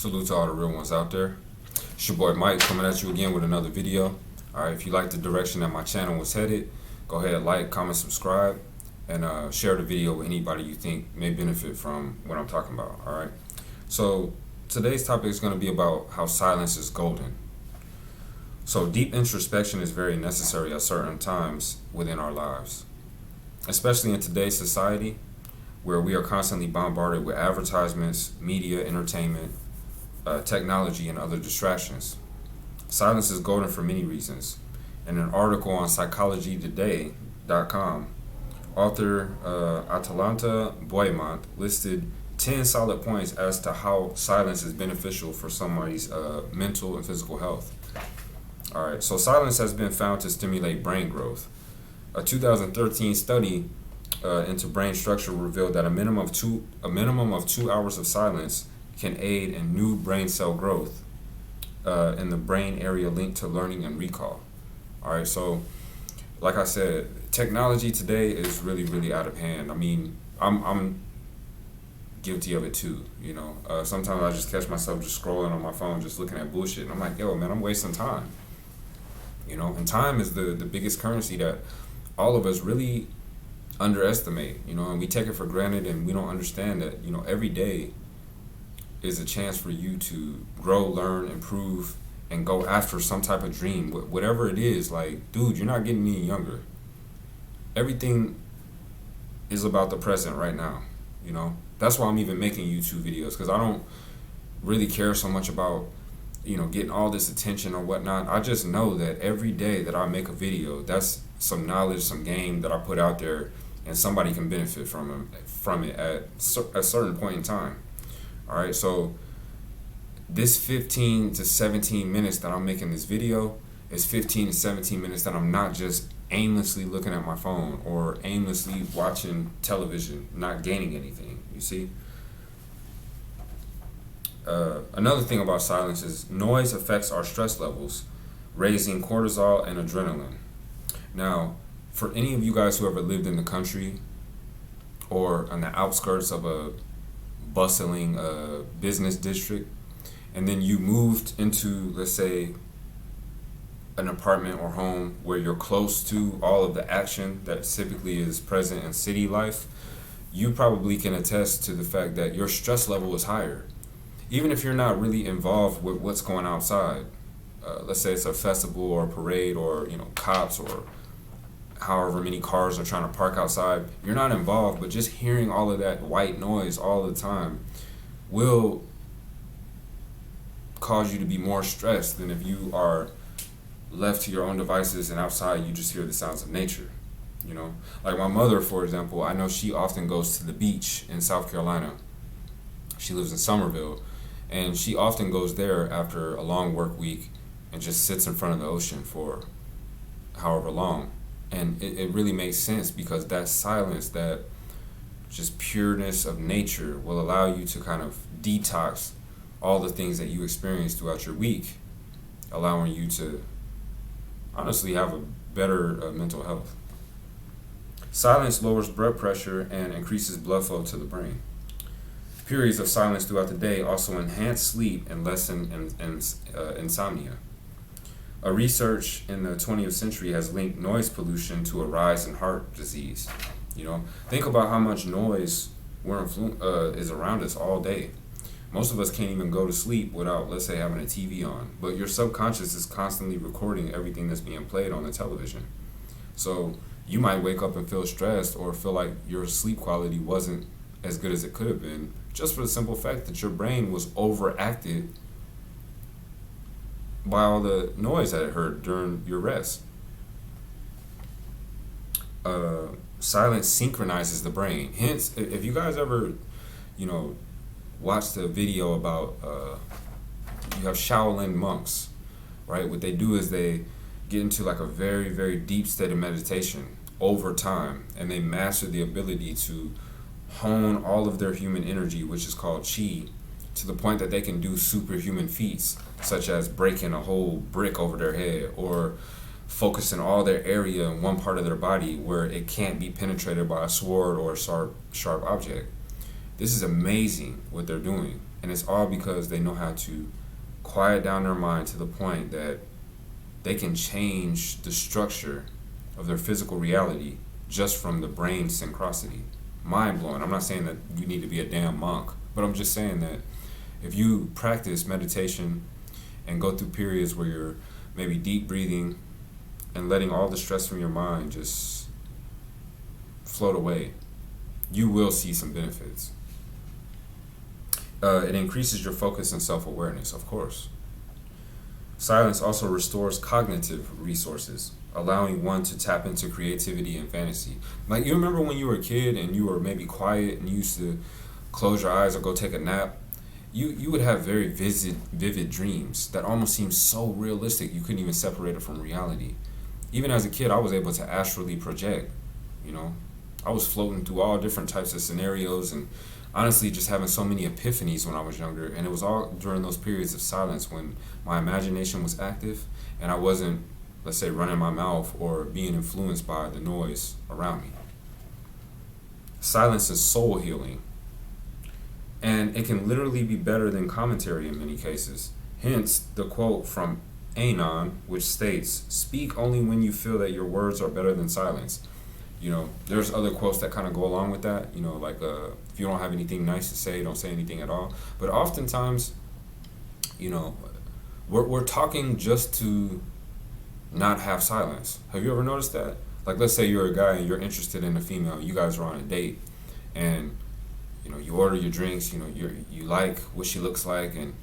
Salute to all the real ones out there. It's your boy Mike coming at you again with another video. Alright, if you like the direction that my channel was headed, go ahead, like, comment, subscribe, and share the video with anybody you think may benefit from what I'm talking about. Alright, so today's topic is going to be about how silence is golden. So deep introspection is very necessary at certain times within our lives, especially in today's society where we are constantly bombarded with advertisements, media, entertainment, technology, and other distractions. Silence is golden for many reasons. In an article on psychologytoday.com, author Atalanta Boymont listed 10 solid points as to how silence is beneficial for somebody's mental and physical health. All right, so silence has been found to stimulate brain growth. A 2013 study into brain structure revealed that a minimum of 2 hours of silence can aid in new brain cell growth in the brain area linked to learning and recall. All right, so like I said, technology today is really out of hand. I mean, I'm guilty of it too. You know, sometimes I just catch myself just scrolling on my phone, just looking at bullshit, and I'm like, yo, man, I'm wasting time. You know, and time is the biggest currency that all of us really underestimate, you know, and we take it for granted, and we don't understand that, you know, every day is a chance for you to grow, learn, improve, and go after some type of dream, whatever it is. Like, dude, you're not getting any younger. Everything is about the present right now, you know. That's why I'm even making YouTube videos, because I don't really care so much about, you know, getting all this attention or whatnot. I just know that every day that I make a video, that's some knowledge, some game that I put out there, and somebody can benefit from it at a certain point in time. All right, so this 15 to 17 minutes that I'm making this video is 15 to 17 minutes that I'm not just aimlessly looking at my phone or aimlessly watching television, not gaining anything, you see? Another thing about silence is noise affects our stress levels, raising cortisol and adrenaline. Now, for any of you guys who ever lived in the country or on the outskirts of a bustling business district, and then you moved into, let's say, an apartment or home where you're close to all of the action that typically is present in city life, you probably can attest to the fact that your stress level is higher. Even if you're not really involved with what's going outside, let's say it's a festival or a parade, or, you know, cops or however many cars are trying to park outside, you're not involved, but just hearing all of that white noise all the time will cause you to be more stressed than if you are left to your own devices and outside you just hear the sounds of nature. You know, like my mother, for example, I know she often goes to the beach in South Carolina. She lives in Somerville, and she often goes there after a long work week and just sits in front of the ocean for however long. And it really makes sense, because that silence, that just pureness of nature will allow you to kind of detox all the things that you experience throughout your week, allowing you to honestly have a better mental health. Silence lowers blood pressure and increases blood flow to the brain. Periods of silence throughout the day also enhance sleep and lessen insomnia. A research in the 20th century has linked noise pollution to a rise in heart disease. You know, think about how much noise is around us all day. Most of us can't even go to sleep without, let's say, having a TV on. But your subconscious is constantly recording everything that's being played on the television. So you might wake up and feel stressed, or feel like your sleep quality wasn't as good as it could have been, just for the simple fact that your brain was overacted by all the noise that it heard during your rest. Silence synchronizes the brain. Hence, if you guys ever, you know, watch the video about, you have Shaolin monks, right? What they do is they get into like a very deep state of meditation over time, and they master the ability to hone all of their human energy, which is called chi, to the point that they can do superhuman feats, such as breaking a whole brick over their head, or focusing all their area in one part of their body where it can't be penetrated by a sword or a sharp object. This is amazing what they're doing. And it's all because they know how to quiet down their mind to the point that they can change the structure of their physical reality just from the brain synchronicity. Mind blowing. I'm not saying that you need to be a damn monk, but I'm just saying that if you practice meditation and go through periods where you're maybe deep breathing and letting all the stress from your mind just float away, you will see some benefits. It increases your focus and self-awareness, of course. Silence also restores cognitive resources, allowing one to tap into creativity and fantasy. Like, you remember when you were a kid and you were maybe quiet and you used to close your eyes or go take a nap? You would have very vivid dreams that almost seemed so realistic you couldn't even separate it from reality. Even as a kid, I was able to astrally project, you know. I was floating through all different types of scenarios and honestly just having so many epiphanies when I was younger. And it was all during those periods of silence when my imagination was active and I wasn't, let's say, running my mouth or being influenced by the noise around me. Silence is soul healing. And it can literally be better than commentary in many cases. Hence the quote from Anon, which states, "Speak only when you feel that your words are better than silence." You know, there's other quotes that kind of go along with that. You know, like if you don't have anything nice to say, don't say anything at all. But oftentimes, you know, we're talking just to not have silence. Have you ever noticed that? Like, let's say you're a guy and you're interested in a female. You guys are on a date, and you know, you order your drinks. You know, you like what she looks like, and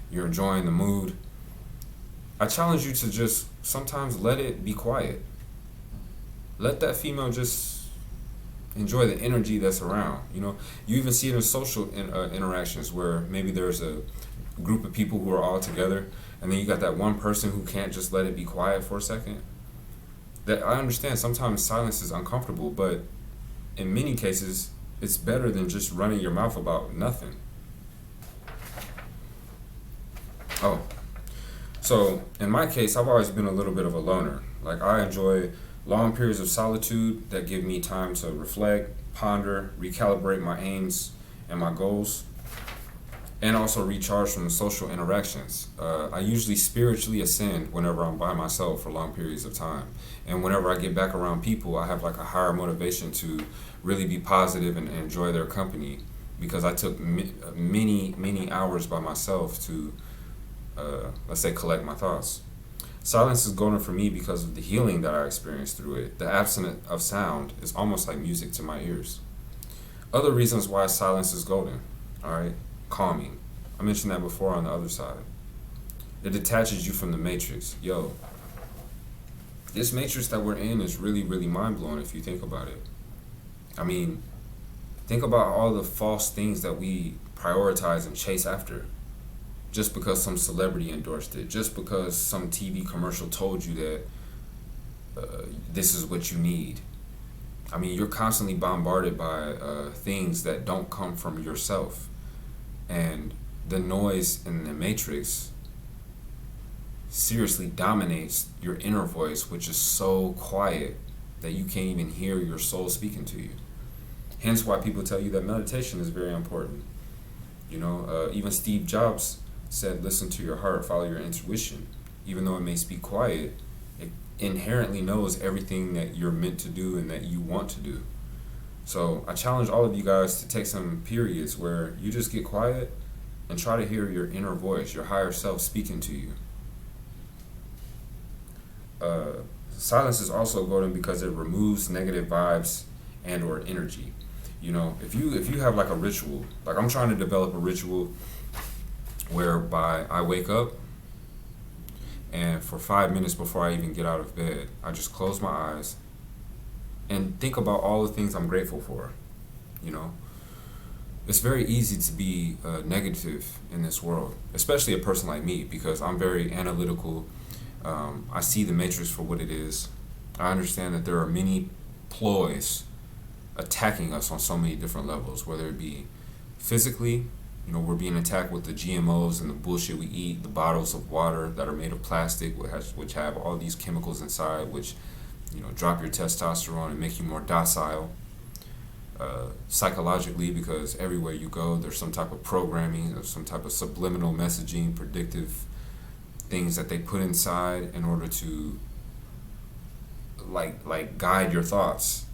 you're enjoying the mood. I challenge you to just sometimes let it be quiet. Let that female just enjoy the energy that's around. You know, you even see it in social interactions where maybe there's a group of people who are all together, and then you got that one person who can't just let it be quiet for a second. That I understand sometimes silence is uncomfortable, but in many cases, it's better than just running your mouth about nothing. Oh, so in my case, I've always been a little bit of a loner. Like, I enjoy long periods of solitude that give me time to reflect, ponder, recalibrate my aims and my goals, and also recharge from social interactions. I usually spiritually ascend whenever I'm by myself for long periods of time. And whenever I get back around people, I have like a higher motivation to really be positive and enjoy their company, because I took many hours by myself to, let's say, collect my thoughts. Silence is golden for me because of the healing that I experienced through it. The absence of sound is almost like music to my ears. Other reasons why silence is golden, all right? Calming. I mentioned that before on the other side. It detaches you from the matrix. Yo, this matrix that we're in is really, really mind-blowing if you think about it. I mean, think about all the false things that we prioritize and chase after. Just because some celebrity endorsed it, just because some TV commercial told you that this is what you need. I mean, you're constantly bombarded by things that don't come from yourself. And the noise in the matrix seriously dominates your inner voice, which is so quiet that you can't even hear your soul speaking to you. Hence why people tell you that meditation is very important. You know, even Steve Jobs said, listen to your heart, follow your intuition. Even though it may speak quiet, it inherently knows everything that you're meant to do and that you want to do. So I challenge all of you guys to take some periods where you just get quiet and try to hear your inner voice, your higher self speaking to you. Silence is also golden because it removes negative vibes and or energy. You know, if you have like a ritual, like I'm trying to develop a ritual whereby I wake up and for 5 minutes before I even get out of bed, I just close my eyes and think about all the things I'm grateful for. You know, it's very easy to be negative in this world, especially a person like me, because I'm very analytical. I see the matrix for what it is. I understand that there are many ploys attacking us on so many different levels, whether it be physically. You know, we're being attacked with the GMOs and the bullshit we eat, the bottles of water that are made of plastic, which have all these chemicals inside, which, you know, drop your testosterone and make you more docile. psychologically, because everywhere you go, there's some type of programming, or some type of subliminal messaging, predictive things that they put inside in order to like guide your thoughts.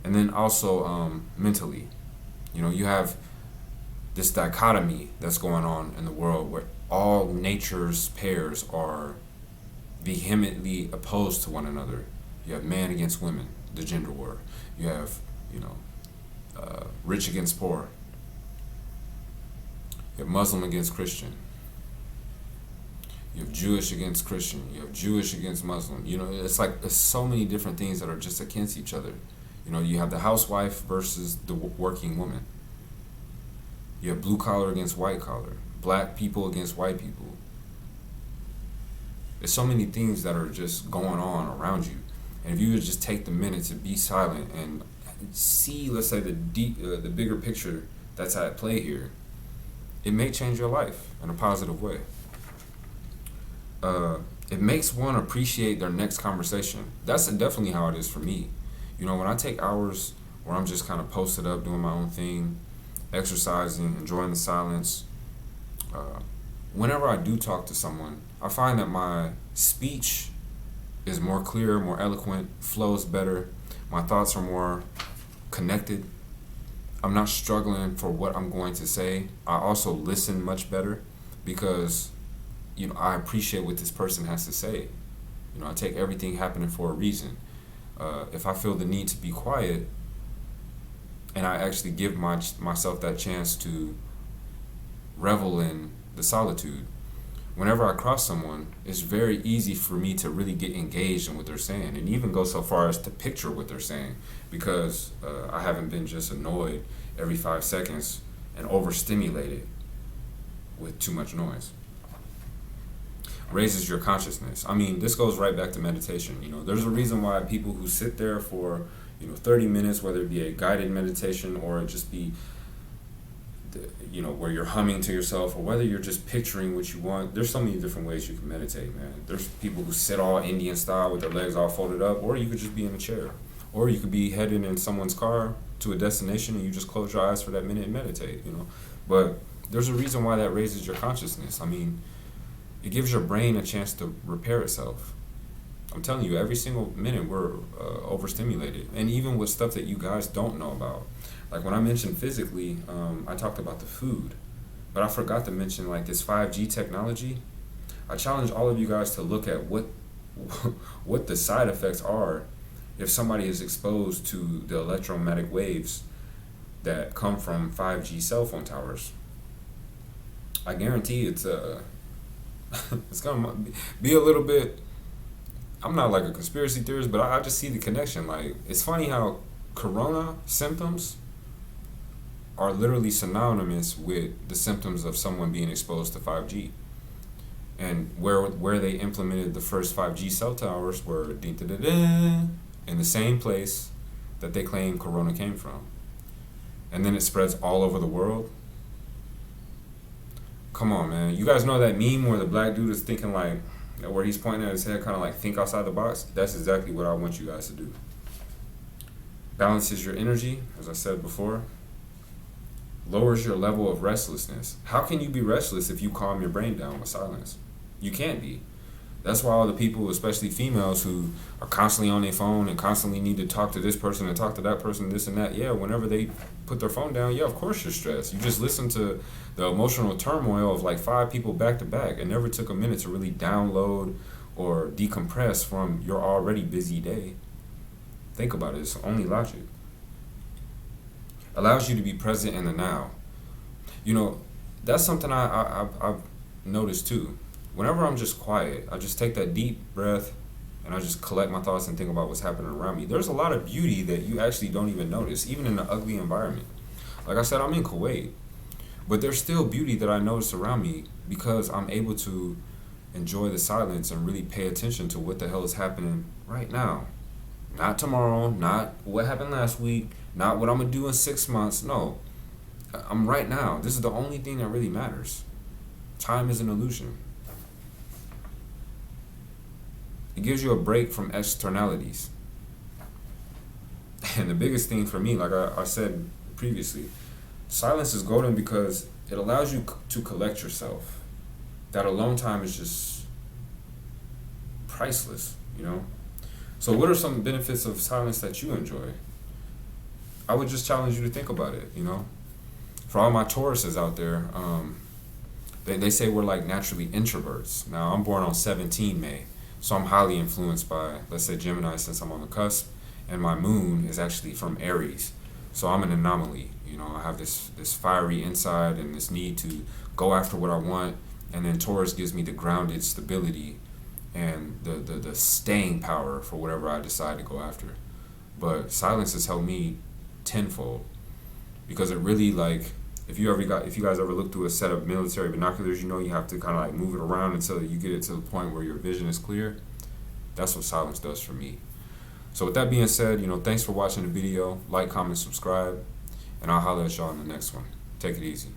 And then also mentally, you have this dichotomy that's going on in the world where all nature's pairs are vehemently opposed to one another. You have man against women, the gender war. You have, rich against poor. You have Muslim against Christian. You have Jewish against Christian. You have Jewish against Muslim. It's like there's so many different things that are just against each other. You have the housewife versus the working woman. You have blue collar against white collar. Black people against white people. There's so many things that are just going on around you. And if you would just take the minute to be silent and see, let's say, the bigger picture that's at play here, it may change your life in a positive way. It makes one appreciate their next conversation. That's definitely how it is for me. When I take hours where I'm just kind of posted up doing my own thing, exercising, enjoying the silence, whenever I do talk to someone, I find that my speech is more clear, more eloquent, flows better. My thoughts are more connected. I'm not struggling for what I'm going to say. I also listen much better because, I appreciate what this person has to say. I take everything happening for a reason. If I feel the need to be quiet and I actually give myself that chance to revel in the solitude, whenever I cross someone, it's very easy for me to really get engaged in what they're saying and even go so far as to picture what they're saying because I haven't been just annoyed every 5 seconds and overstimulated with too much noise. Raises your consciousness. This goes right back to meditation. There's a reason why people who sit there for 30 minutes, whether it be a guided meditation or it just be where you're humming to yourself, or whether you're just picturing what you want. There's so many different ways you can meditate, man. There's people who sit all Indian style with their legs all folded up, or you could just be in a chair, or you could be heading in someone's car to a destination and you just close your eyes for that minute and meditate. But there's a reason why that raises your consciousness. It gives your brain a chance to repair itself. I'm telling you, every single minute we're overstimulated, and even with stuff that you guys don't know about. Like when I mentioned physically, I talked about the food, but I forgot to mention like this 5G technology. I challenge all of you guys to look at what the side effects are if somebody is exposed to the electromagnetic waves that come from 5G cell phone towers. I guarantee it's gonna be a little bit. I'm not like a conspiracy theorist, but I just see the connection. Like, it's funny how corona symptoms are literally synonymous with the symptoms of someone being exposed to 5G. And where they implemented the first 5G cell towers were in the same place that they claim corona came from. And then it spreads all over the world. Come on, man. You guys know that meme where the black dude is thinking like, where he's pointing at his head, kind of like think outside the box? That's exactly what I want you guys to do. Balances your energy, as I said before. Lowers your level of restlessness. How can you be restless if you calm your brain down with silence? You can't be. That's why all the people, especially females, who are constantly on their phone and constantly need to talk to this person and talk to that person, this and that, whenever they put their phone down, of course you're stressed. You just listen to the emotional turmoil of like 5 people back to back. It never took a minute to really download or decompress from your already busy day. Think about it. It's only logic. Allows you to be present in the now. That's something I've noticed too. Whenever I'm just quiet, I just take that deep breath and I just collect my thoughts and think about what's happening around me. There's a lot of beauty that you actually don't even notice, even in an ugly environment. Like I said, I'm in Kuwait, but there's still beauty that I notice around me because I'm able to enjoy the silence and really pay attention to what the hell is happening right now. Not tomorrow, not what happened last week, not what I'm going to do in 6 months. No, I'm right now. This is the only thing that really matters. Time is an illusion. It gives you a break from externalities. And the biggest thing for me, like I said previously, silence is golden because it allows you to collect yourself. That alone time is just priceless, you know? So what are some benefits of silence that you enjoy? I would just challenge you to think about it, you know? For all my Tauruses out there, they say we're like naturally introverts. Now, I'm born on 17 May, so I'm highly influenced by, let's say, Gemini, since I'm on the cusp, and my moon is actually from Aries. So I'm an anomaly, you know? I have this fiery inside and this need to go after what I want, and then Taurus gives me the grounded stability and the staying power for whatever I decide to go after. But silence has helped me tenfold, because it really, like, if you guys ever look through a set of military binoculars, you know you have to kind of like move it around until you get it to the point where your vision is clear. That's what silence does for me. So with that being said, you know, thanks for watching the video. Like, comment, subscribe, and I'll holler at y'all in the next one. Take it easy.